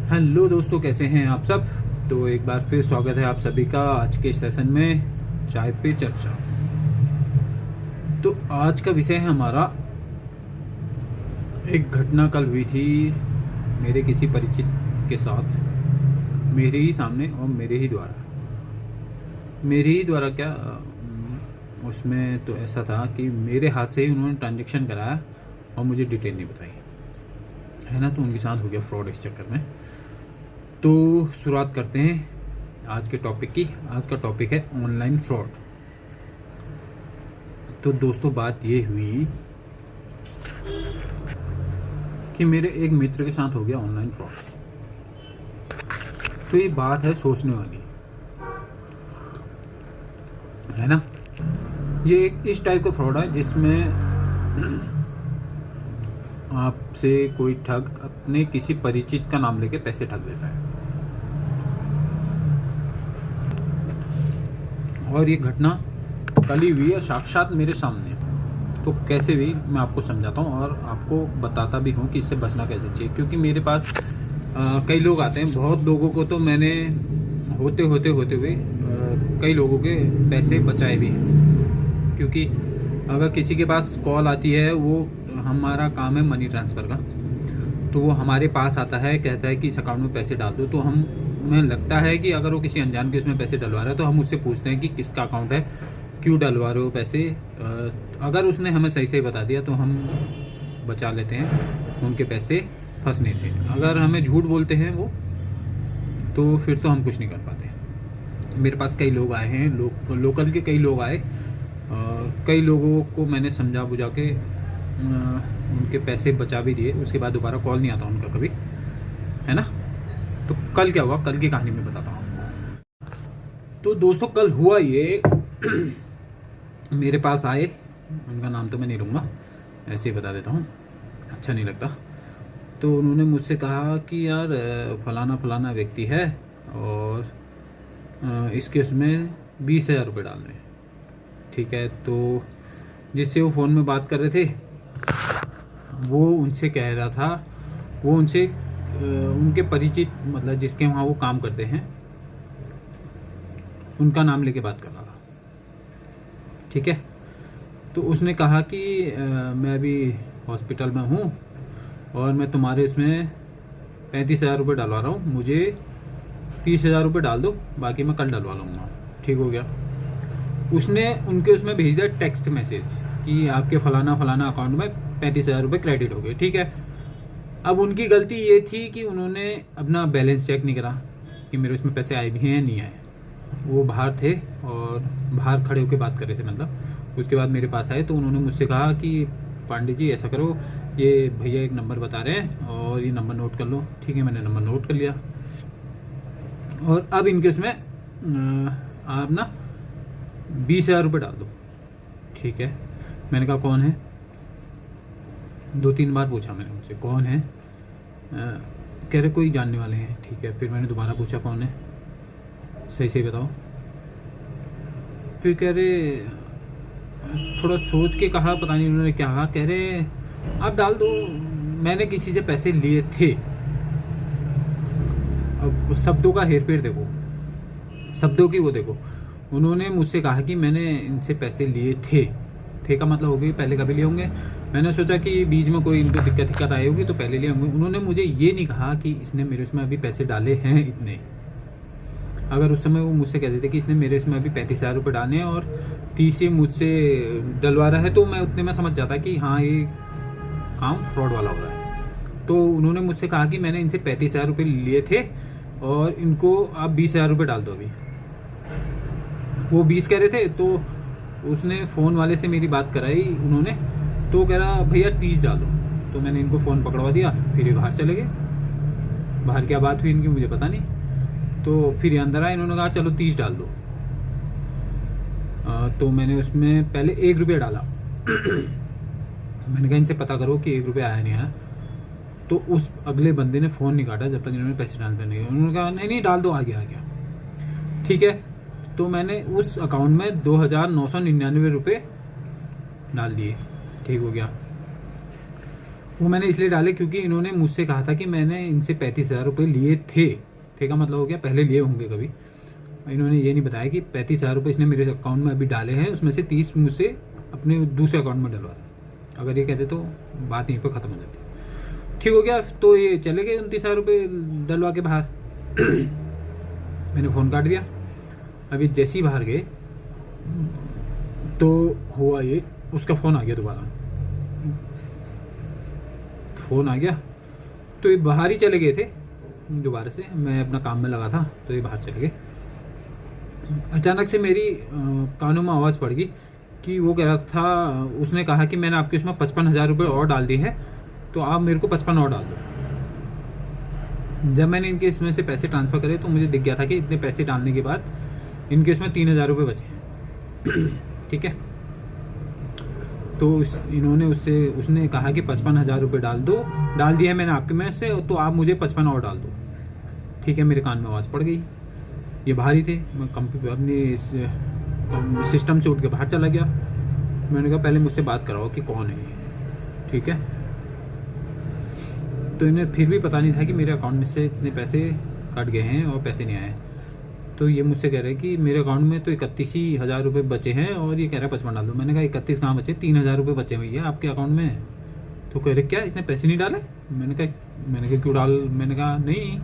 Hello दोस्तों, कैसे हैं आप सब। तो एक बार फिर स्वागत है आप सभी का आज के सेशन में चाय पे चर्चा। तो आज का विषय है हमारा, एक घटना कल हुई थी मेरे किसी परिचित के साथ, मेरे ही सामने और मेरे ही द्वारा क्या उसमें तो ऐसा था कि मेरे हाथ से ही उन्होंने ट्रांजैक्शन कराया और मुझे डिटेल नहीं बताई, है ना। तो उनके साथ हो गया फ्रॉड इस चक्कर में। तो शुरुआत करते हैं आज के टॉपिक की। आज का टॉपिक है ऑनलाइन फ्रॉड। तो दोस्तों, बात ये हुई कि मेरे एक मित्र के साथ हो गया ऑनलाइन फ्रॉड। तो ये बात है सोचने वाली, है ना। ये एक इस टाइप का फ्रॉड है जिसमें आपसे कोई ठग अपने किसी परिचित का नाम लेके पैसे ठग लेता है। और ये घटना कल ही हुई है साक्षात मेरे सामने। तो कैसे भी मैं आपको समझाता हूँ और आपको बताता भी हूँ कि इससे बचना कैसे चाहिए। क्योंकि मेरे पास कई लोग आते हैं, बहुत लोगों को तो मैंने होते हुए कई लोगों के पैसे बचाए भी हैं। क्योंकि अगर किसी के पास कॉल आती है, वो हमारा काम है मनी ट्रांसफ़र का, तो वो हमारे पास आता है, कहता है कि इस अकाउंट में पैसे डाल दो। तो हमें लगता है कि अगर वो किसी अनजान के उसमें पैसे डलवा रहा है तो हम उससे पूछते हैं कि किसका अकाउंट है, क्यों डलवा रहे हो पैसे। अगर उसने हमें सही बता दिया तो हम बचा लेते हैं उनके पैसे फंसने से। अगर हमें झूठ बोलते हैं वो, तो फिर तो हम कुछ नहीं कर पाते। मेरे पास कई लोग आए हैं, लोकल के कई लोग आए, कई लोगों को मैंने समझा बुझा के उनके पैसे बचा भी दिए। उसके बाद दोबारा कॉल नहीं आता उनका कभी, है ना। तो कल क्या हुआ, कल की कहानी में बताता हूँ आपको। तो दोस्तों, कल हुआ ये मेरे पास आए, उनका नाम तो मैं नहीं लूँगा, ऐसे ही बता देता हूँ, अच्छा नहीं लगता। तो उन्होंने मुझसे कहा कि यार फलाना व्यक्ति है और इसके उसमें 20,000 रुपये डालने हैं। ठीक है। तो जिससे वो फ़ोन में बात कर रहे थे, वो उनसे कह रहा था, वो उनसे उनके परिचित, मतलब जिसके वहाँ वो काम करते हैं, उनका नाम लेके बात कर रहा था। ठीक है। तो उसने कहा कि मैं अभी हॉस्पिटल में हूँ और मैं तुम्हारे इसमें 35,000 रुपये डलवा रहा हूँ, मुझे 30,000 रुपये डाल दो, बाकी मैं कल डलवा लूँगा। ठीक हो गया। उसने उनके उसमें भेज दिया टेक्स्ट मैसेज कि आपके फलाना अकाउंट में 35,000 रुपये क्रेडिट हो गए। ठीक है। अब उनकी गलती ये थी कि उन्होंने अपना बैलेंस चेक नहीं करा कि मेरे उसमें पैसे आए भी हैं या नहीं आए। वो बाहर थे और बाहर खड़े होकर बात कर रहे थे, मतलब। उसके बाद मेरे पास आए तो उन्होंने मुझसे कहा कि पांडे जी ऐसा करो, ये भैया एक नंबर बता रहे हैं और ये नंबर नोट कर लो। ठीक है, मैंने नंबर नोट कर लिया। और अब इनके उसमें आप ना 20,000 रुपये डाल दो। ठीक है। मैंने कहा कौन है, 2-3 बार पूछा मैंने उनसे कौन है। कह रहे कोई जानने वाले हैं। ठीक है। फिर मैंने दोबारा पूछा कौन है, सही बताओ। फिर कह रहे, थोड़ा सोच के कहा, पता नहीं उन्होंने क्या कहा, कह रहे आप डाल दो, मैंने किसी से पैसे लिए थे। अब शब्दों का हेरफेर देखो, शब्दों की वो देखो। उन्होंने मुझसे कहा कि मैंने इनसे पैसे लिए थे का मतलब हो गया पहले कभी लिए होंगे। मैंने सोचा कि बीच में कोई इनको दिक्कत आई होगी तो पहले लिए होंगे। उन्होंने मुझे ये नहीं कहा कि इसने मेरे उसमें अभी पैसे डाले हैं इतने। अगर उस समय वो मुझसे कहते थे कि इसने मेरे इसमें अभी 35,000 रुपये डाले हैं और 30 से मुझसे डलवा रहा है, तो मैं उतने में समझ जाता कि हाँ, ये काम फ्रॉड वाला हो रहा है। तो उन्होंने मुझसे कहा कि मैंने इनसे 35,000 रुपये लिए थे और इनको आप 20,000 रुपये डाल दो अभी। वो 20 कह रहे थे, तो उसने फ़ोन वाले से मेरी बात कराई उन्होंने, तो कह रहा भैया 30 डाल दो। तो मैंने इनको फ़ोन पकड़वा दिया, फिर ये बाहर चले गए। बाहर क्या बात हुई इनकी मुझे पता नहीं। तो फिर ये अंदर आए, इन्होंने कहा चलो 30 डाल दो। तो मैंने उसमें पहले 1 रुपया डाला। मैंने कहा इनसे पता करो कि 1 रुपया आया नहीं आया। तो उस अगले बंदे ने फ़ोन नहीं काटा जब तक इन्होंने पैसे ट्रांसफर नहीं किए। उन्होंने कहा नहीं डाल दो, आ गया। ठीक है। तो मैंने उस अकाउंट में 2,999 रुपये डाल दिए। ठीक हो गया। वो मैंने इसलिए डाले क्योंकि इन्होंने मुझसे कहा था कि मैंने इनसे 35,000 रुपये लिए थे का मतलब हो गया पहले लिए होंगे कभी। इन्होंने ये नहीं बताया कि 35,000 रुपये इसने मेरे अकाउंट में अभी डाले हैं, उसमें से 30 मुझसे अपने दूसरे अकाउंट में डलवा दें। अगर ये कहते तो बात यहीं पर ख़त्म हो जाती। ठीक हो गया, तो ये चले गए 29,000 रुपये डलवा के बाहर। मैंने फ़ोन काट दिया। अभी जैसे ही बाहर गए तो हुआ ये, उसका फ़ोन आ गया दोबारा। फ़ोन आ गया तो ये बाहर ही चले गए थे दोबारा से। मैं अपना काम में लगा था तो ये बाहर चले गए। अचानक से मेरी कानों में आवाज़ पड़ गई कि वो कह रहा था, उसने कहा कि मैंने आपके उसमें 55,000 रुपये और डाल दिए हैं, तो आप मेरे को 55 और डाल दो। जब मैंने इनके इसमें से पैसे ट्रांसफ़र करे तो मुझे दिख गया था कि इतने पैसे डालने के बाद इनके इसमें 3,000 रुपये बचे हैं। ठीक है, तो इन्होंने उसने कहा कि 55,000 रुपये डाल दो, डाल दिया है मैंने आपके में से, तो आप मुझे 55 और डाल दो। ठीक है, मेरे कान में आवाज़ पड़ गई। ये बाहर ही थे, मैं कंप्यूटर अपने सिस्टम से उठ के बाहर चला गया। मैंने कहा पहले मुझसे बात कराओ कि कौन है ये। ठीक है, तो इन्हें फिर भी पता नहीं था कि मेरे अकाउंट में से इतने पैसे कट गए हैं और पैसे नहीं आए। तो ये मुझसे कह रहे हैं कि मेरे अकाउंट में तो 31,000 रुपये बचे हैं और ये कह रहा है 55 डाल दो। मैंने कहा 31 कहाँ बचे, 3,000 रुपये बचे हुए हैं आपके अकाउंट में। तो कह रहे क्या इसने पैसे नहीं डाले। मैंने कहा क्यों डाल, मैंने कहा नहीं।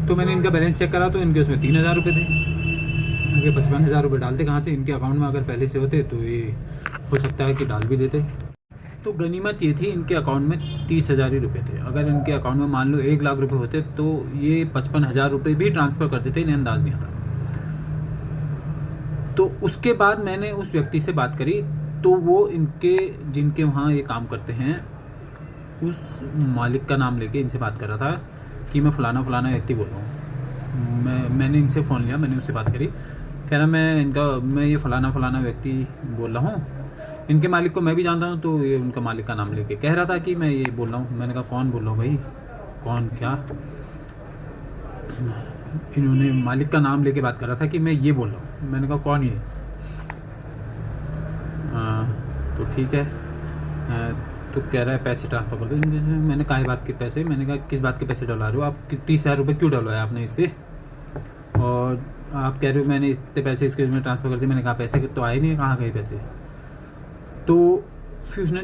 तो मैंने इनका बैलेंस चेक करा तो इनके उसमें 3,000 रुपये थे। इनके 55,000 रुपये डालते कहाँ से, इनके अकाउंट में अगर पहले से होते तो ये हो सकता है कि डाल भी देते। तो गनीमत ये थी इनके अकाउंट में 30,000 ही रुपये थे। अगर इनके अकाउंट में मान लो 1 लाख रुपये होते तो ये 55,000 रुपये भी ट्रांसफ़र कर देते, इन्हें अंदाज़ नहीं आता। तो उसके बाद मैंने उस व्यक्ति से बात करी तो वो जिनके वहाँ ये काम करते हैं उस मालिक का नाम लेके इनसे बात कर रहा था कि मैं फ़लाना व्यक्ति बोल रहा हूँ। मैंने इनसे फ़ोन लिया, मैंने उससे बात करी। कह रहा मैं ये फ़लाना व्यक्ति बोल रहा हूँ, इनके मालिक को मैं भी जानता हूँ। तो ये उनका मालिक का नाम लेके कह रहा था कि मैं ये बोल रहा हूँ। मैंने कहा कौन बोल रहा हूँ भाई, कौन क्या। इन्होंने मालिक का नाम लेके बात कर रहा था कि मैं ये बोल रहा हूँ। मैंने कहा कौन ये। तो ठीक है, तो कह रहा है पैसे ट्रांसफ़र कर दो। मैंने कहा बात के पैसे, मैंने कहा किस बात के पैसे डलवा रहे हो आप, 30,000 रुपये क्यों डलवाया आपने इससे, और आप कह रहे हो मैंने इतने पैसे इसके में ट्रांसफ़र कर दिए। मैंने कहा पैसे तो आए नहीं, कहाँ गए पैसे। तो फिर उसने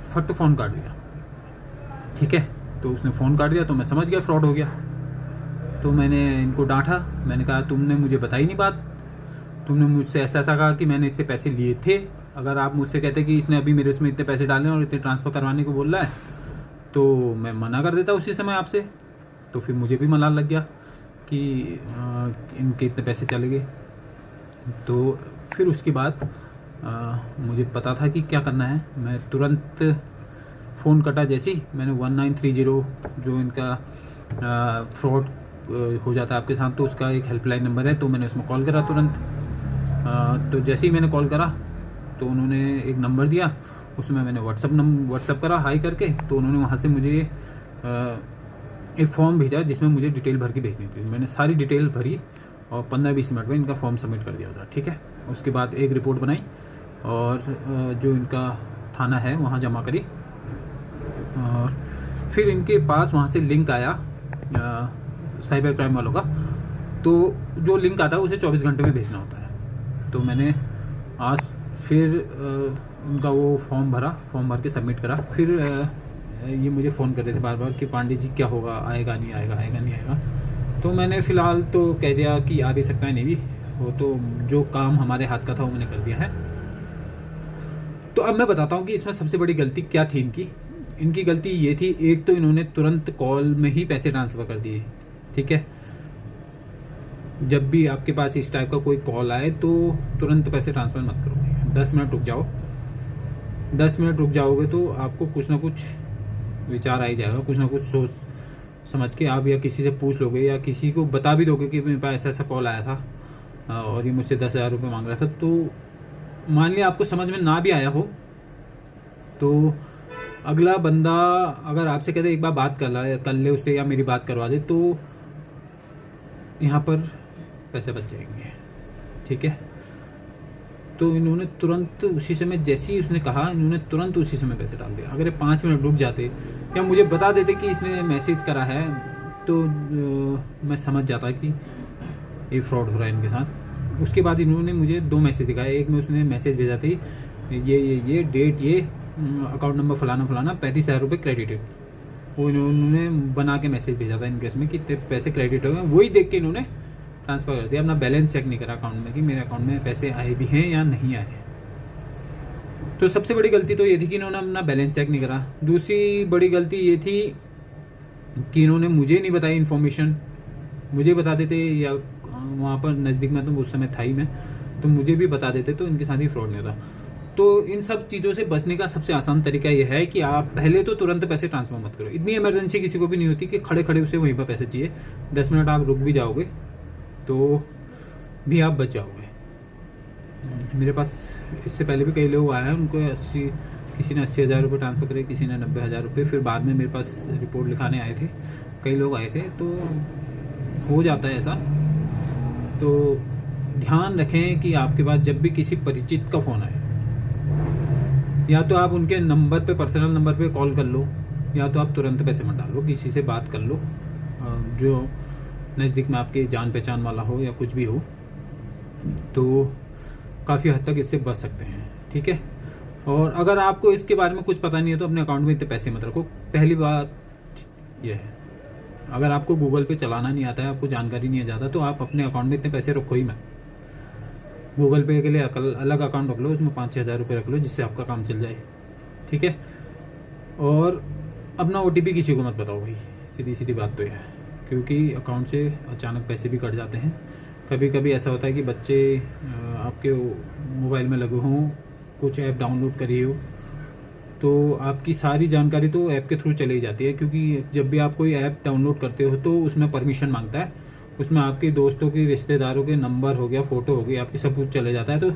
फट फ़ोन काट दिया। ठीक है, तो उसने फ़ोन काट दिया तो मैं समझ गया फ्रॉड हो गया। तो मैंने इनको डांटा, मैंने कहा तुमने मुझे बताई नहीं बात, तुमने मुझसे ऐसा कहा कि मैंने इससे पैसे लिए थे। अगर आप मुझसे कहते कि इसने अभी मेरे उसमें इतने पैसे डाले और इतने ट्रांसफ़र करवाने को बोल रहा है तो मैं मना कर देता उसी समय आपसे। तो फिर मुझे भी मलाल लग गया कि इनके इतने पैसे चले गए। तो फिर उसके बाद मुझे पता था कि क्या करना है। मैं तुरंत फ़ोन कटा जैसे ही मैंने 1930 जो इनका फ्रॉड हो जाता है आपके साथ, तो उसका एक हेल्पलाइन नंबर है, तो मैंने उसमें कॉल करा तुरंत। तो जैसे ही मैंने कॉल करा तो उन्होंने एक नंबर दिया, उसमें मैंने व्हाट्सअप करा हाई करके। तो उन्होंने वहाँ से मुझे एक फॉर्म भेजा जिसमें मुझे डिटेल भर के भेजनी थी। मैंने सारी डिटेल भरी और 15-20 मिनट में इनका फॉर्म सबमिट कर दिया था। ठीक है, उसके बाद एक रिपोर्ट बनाई और जो इनका थाना है वहाँ जमा करी। और फिर इनके पास वहाँ से लिंक आया साइबर क्राइम वालों का। तो जो लिंक आता है उसे 24 घंटे में भेजना होता है। तो मैंने आज फिर उनका वो फॉर्म भर के सबमिट करा। फिर ये मुझे फ़ोन कर रहे थे बार कि पांडे जी क्या होगा, आएगा नहीं आएगा। तो मैंने फ़िलहाल तो कह दिया कि आ भी सकता है नहीं भी, वो तो जो काम हमारे हाथ का था वो मैंने कर दिया है। तो अब मैं बताता हूँ कि इसमें सबसे बड़ी गलती क्या थी इनकी गलती ये थी, एक तो इन्होंने तुरंत कॉल में ही पैसे ट्रांसफ़र कर दिए। ठीक है, जब भी आपके पास इस टाइप का कोई कॉल आए तो तुरंत पैसे ट्रांसफ़र मत करो, 10 मिनट रुक जाओ। 10 मिनट रुक जाओगे तो आपको कुछ ना कुछ विचार आ ही जाएगा, कुछ ना कुछ सोच समझ के आप या किसी से पूछ लोगे या किसी को बता भी दोगे कि मेरे पास ऐसा कॉल आया था और ये मुझसे 10,000 रुपये मांग रहा था। तो मान लिया आपको समझ में ना भी आया हो तो अगला बंदा अगर आपसे कहते एक बार बात कर ले उससे या मेरी बात करवा दे, तो यहाँ पर पैसे बच जाएंगे। ठीक है, तो इन्होंने तुरंत उसी समय, जैसे ही उसने कहा, इन्होंने तुरंत उसी समय पैसे डाल दिया। अगर ये 5 मिनट रुक जाते या मुझे बता देते कि इसने मैसेज करा है, तो मैं समझ जाता कि ये फ्रॉड हो रहा है इनके साथ। उसके बाद इन्होंने मुझे 2 मैसेज दिखाए। एक में उसने मैसेज भेजा थी, ये डेट, ये अकाउंट नंबर फलाना फलाना, 35,000 रुपये क्रेडिटेड। वो इन्होंने बना के मैसेज भेजा था इनके इसमें कि पैसे क्रेडिट हो गए। वही देख के इन्होंने ट्रांसफ़र कर दिया, अपना बैलेंस चेक नहीं करा अकाउंट में कि मेरे अकाउंट में पैसे आए भी हैं या नहीं आए हैं। तो सबसे बड़ी गलती तो ये थी कि इन्होंने अपना बैलेंस चेक नहीं करा। दूसरी बड़ी गलती ये थी कि इन्होंने मुझे नहीं बताई इन्फॉर्मेशन। मुझे बता देते, या वहाँ पर नज़दीक में, तो उस समय था ही मैं, तो मुझे भी बता देते तो इनके साथ ही फ्रॉड नहीं होता। तो इन सब चीज़ों से बचने का सबसे आसान तरीका यह है कि आप पहले तो तुरंत पैसे ट्रांसफ़र मत करो। इतनी इमरजेंसी किसी को भी नहीं होती कि खड़े खड़े उसे वहीं पर पैसे चाहिए। 10 मिनट आप रुक भी जाओगे तो भी आप बच जाओगे। मेरे पास इससे पहले भी कई लोग आए हैं, उनको किसी ने 80,000 रुपये ट्रांसफ़र करे, किसी ने 90,000 रुपये। फिर बाद में मेरे पास रिपोर्ट लिखाने आए थे, कई लोग आए थे। तो हो जाता है ऐसा। तो ध्यान रखें कि आपके पास जब भी किसी परिचित का फ़ोन आए, या तो आप उनके नंबर पे, पर्सनल नंबर पे कॉल कर लो, या तो आप तुरंत पैसे मत डालो, किसी से बात कर लो जो नज़दीक में आपके जान पहचान वाला हो या कुछ भी हो। तो काफ़ी हद तक इससे बच सकते हैं, ठीक है। और अगर आपको इसके बारे में कुछ पता नहीं है तो अपने अकाउंट में इतने पैसे मत रखो। पहली बात यह है, अगर आपको गूगल पे चलाना नहीं आता है, आपको जानकारी नहीं है ज़्यादा, तो आप अपने अकाउंट में इतने पैसे रखो ही मत। गूगल पे के लिए अलग अकाउंट रख लो, उसमें 5-6 हज़ार रुपये रख लो, जिससे आपका काम चल जाए, ठीक है। और अपना OTP किसी को मत बताओ भाई, सीधी सीधी बात तो यह है, क्योंकि अकाउंट से अचानक पैसे भी कट जाते हैं। कभी कभी ऐसा होता है कि बच्चे आपके मोबाइल में लगे हों, कुछ ऐप डाउनलोड करी हो, तो आपकी सारी जानकारी तो ऐप के थ्रू चली जाती है। क्योंकि जब भी आप कोई ऐप डाउनलोड करते हो तो उसमें परमिशन मांगता है, उसमें आपके दोस्तों की, रिश्तेदारों के नंबर हो गया, फ़ोटो हो गई, आपकी सब कुछ चले जाता है। तो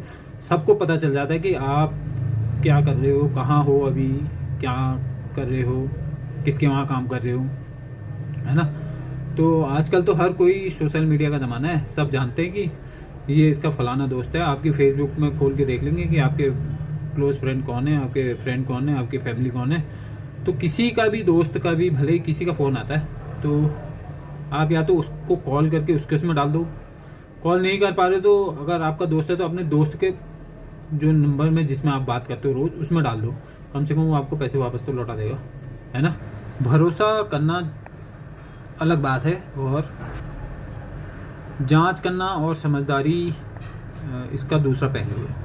सबको पता चल जाता है कि आप क्या कर रहे हो, कहाँ हो, अभी क्या कर रहे हो, किसके वहाँ काम कर रहे हो, है ना। तो आजकल तो हर कोई सोशल मीडिया का ज़माना है, सब जानते हैं कि ये इसका फलाना दोस्त है। आपकी फेसबुक में खोल के देख लेंगे कि आपके क्लोज फ्रेंड कौन है, आपके फ्रेंड कौन है, आपकी फैमिली कौन है। तो किसी का भी, दोस्त का भी, भले ही किसी का फ़ोन आता है, तो आप या तो उसको कॉल करके उसके उसमें डाल दो। कॉल नहीं कर पा रहे तो अगर आपका दोस्त है तो अपने दोस्त के जो नंबर में जिसमें आप बात करते हो रोज़, उसमें डाल दो। कम से कम वो आपको पैसे वापस तो लौटा देगा, है ना। भरोसा करना अलग बात है, और जांच करना और समझदारी इसका दूसरा पहलू है।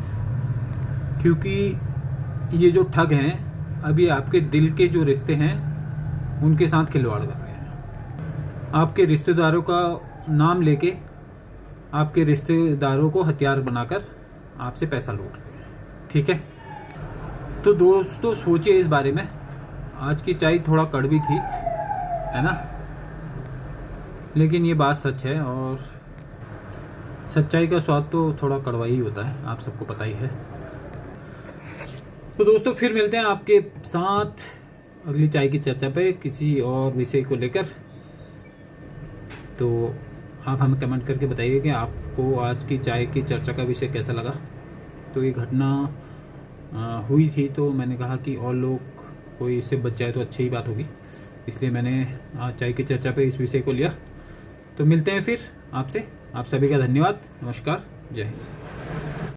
क्योंकि ये जो ठग हैं, अभी आपके दिल के जो रिश्ते हैं उनके साथ खिलवाड़ कर रहे हैं। आपके रिश्तेदारों का नाम लेके आपके रिश्तेदारों को हथियार बनाकर आपसे पैसा लूट रहे हैं, ठीक है। तो दोस्तों सोचिए इस बारे में। आज की चाय थोड़ा कड़वी थी, है ना, लेकिन ये बात सच है, और सच्चाई का स्वाद तो थोड़ा कड़वा ही होता है, आप सबको पता ही है। तो दोस्तों फिर मिलते हैं आपके साथ अगली चाय की चर्चा पे किसी और विषय को लेकर। तो आप हमें कमेंट करके बताइए कि आपको आज की चाय की चर्चा का विषय कैसा लगा। तो ये घटना हुई थी, तो मैंने कहा कि और लोग कोई इससे बच जाए तो अच्छी ही बात होगी, इसलिए मैंने आज चाय की चर्चा पे इस विषय को लिया। तो मिलते हैं फिर आपसे। आप सभी का धन्यवाद। नमस्कार, जय हिंद।